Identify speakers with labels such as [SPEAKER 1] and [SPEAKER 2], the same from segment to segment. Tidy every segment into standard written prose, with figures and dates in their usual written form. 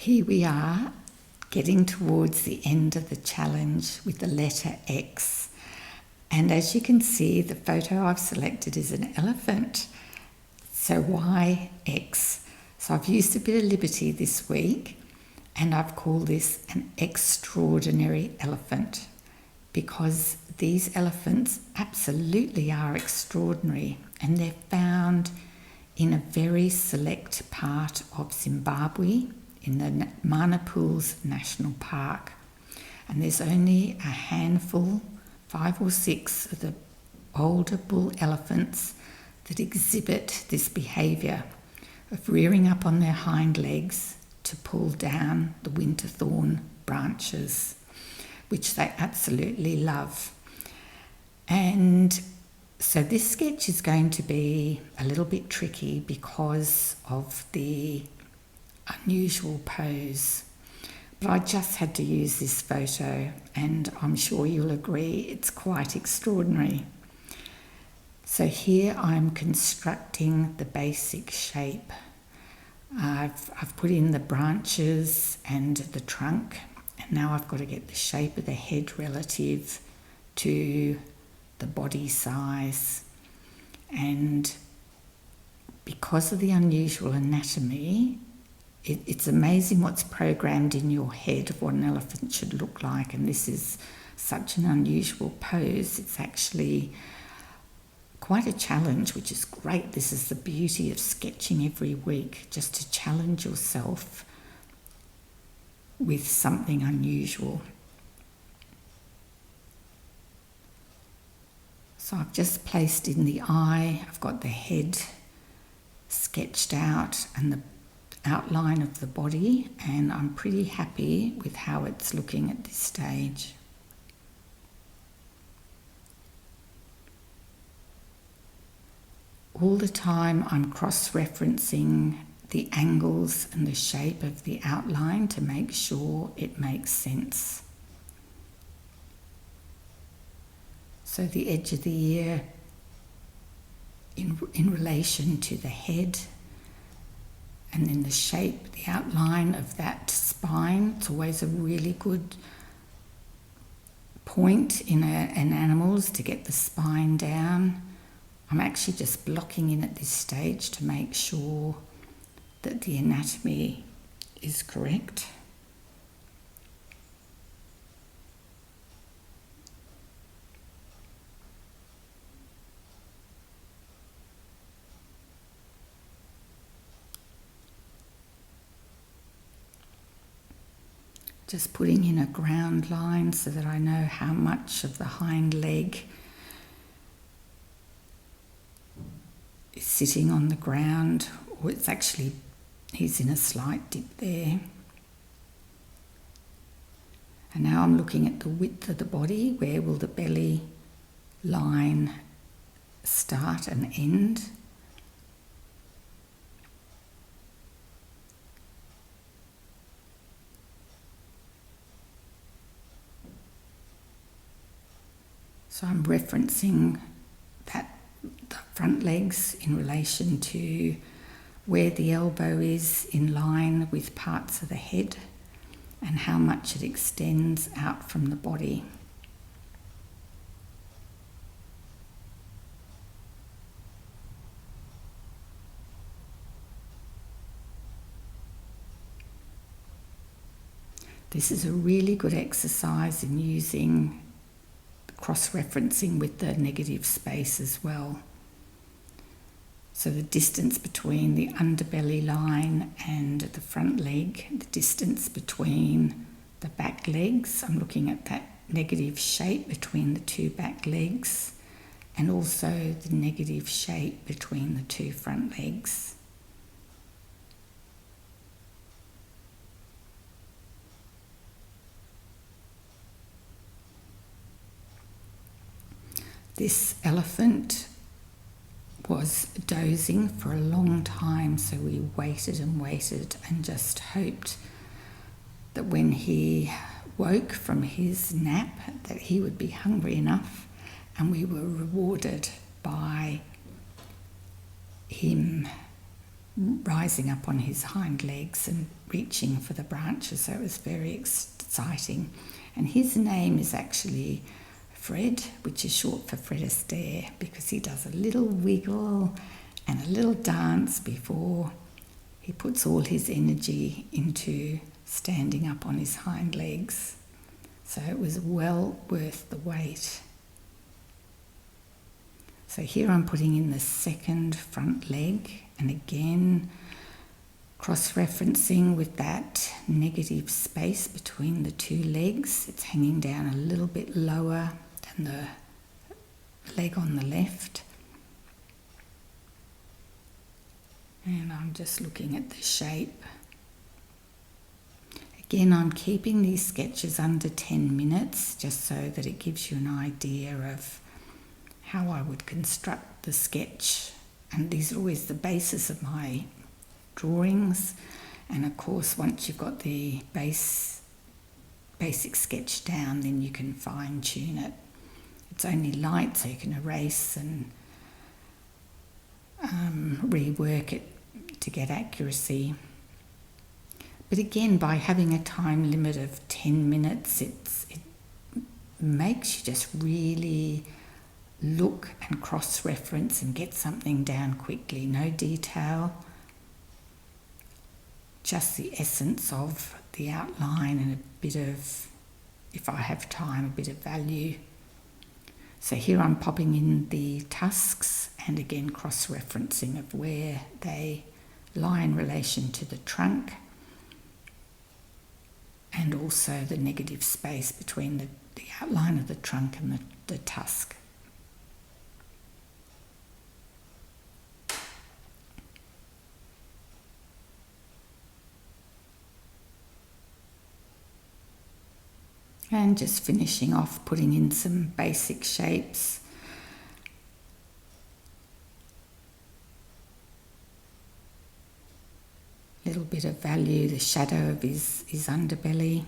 [SPEAKER 1] Here we are, getting towards the end of the challenge with the letter X. And as you can see, the photo I've selected is an elephant. So why X? So I've used a bit of liberty this week, and I've called this an extraordinary elephant, because these elephants absolutely are extraordinary, and they're found in a very select part of Zimbabwe, in the Mana Pools National Park. And there's only a handful, 5 or 6 of the older bull elephants that exhibit this behaviour of rearing up on their hind legs to pull down the winter thorn branches, which they absolutely love. And so this sketch is going to be a little bit tricky because of the unusual pose, but I just had to use this photo, and I'm sure you'll agree it's quite extraordinary. So here I'm constructing the basic shape. I've put in the branches and the trunk, and now I've got to get the shape of the head relative to the body size. And because of the unusual anatomy, it's amazing what's programmed in your head of what an elephant should look like, and this is such an unusual pose. It's actually quite a challenge, which is great. This is the beauty of sketching every week, just to challenge yourself with something unusual. So I've just placed in the eye, I've got the head sketched out and the outline of the body, and I'm pretty happy with how it's looking at this stage. All the time I'm cross-referencing the angles and the shape of the outline to make sure it makes sense. So the edge of the ear in relation to the head, and then the shape, the outline of that spine. It's always a really good point in animals to get the spine down. I'm actually just blocking in at this stage to make sure that the anatomy is correct. Just putting in a ground line so that I know how much of the hind leg is sitting on the ground, or it's actually, he's in a slight dip there. And now I'm looking at the width of the body. Where will the belly line start and end? So I'm referencing the front legs in relation to where the elbow is in line with parts of the head and how much it extends out from the body. This is a really good exercise in using cross-referencing with the negative space as well. So the distance between the underbelly line and the front leg, the distance between the back legs, I'm looking at that negative shape between the 2 back legs, and also the negative shape between the 2 front legs. This elephant was dozing for a long time, so we waited and waited and just hoped that when he woke from his nap that he would be hungry enough, and we were rewarded by him rising up on his hind legs and reaching for the branches, so it was very exciting. And his name is actually Fred, which is short for Fred Astaire, because he does a little wiggle and a little dance before he puts all his energy into standing up on his hind legs. So it was well worth the wait. So here I'm putting in the second front leg, and again cross-referencing with that negative space between the two legs. It's hanging down a little bit lower than the leg on the left. And I'm just looking at the shape. Again, I'm keeping these sketches under 10 minutes just so that it gives you an idea of how I would construct the sketch. And these are always the basis of my drawings. And of course, once you've got the basic sketch down, then you can fine-tune it. It's only light, so you can erase and rework it to get accuracy. But again, by having a time limit of 10 minutes, it makes you just really look and cross-reference and get something down quickly. No detail, just the essence of the outline and a bit of, if I have time, a bit of value. So here I'm popping in the tusks and again cross-referencing of where they lie in relation to the trunk, and also the negative space between the outline of the trunk and the tusk. And just finishing off, putting in some basic shapes. Little bit of value, the shadow of his underbelly.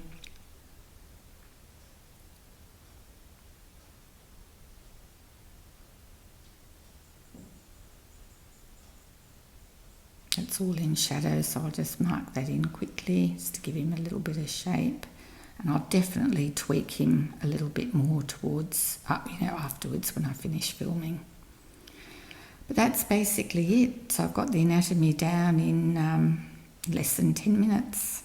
[SPEAKER 1] It's all in shadow, so I'll just mark that in quickly just to give him a little bit of shape. And I'll definitely tweak him a little bit more towards, afterwards when I finish filming. But that's basically it. So I've got the anatomy down in less than 10 minutes.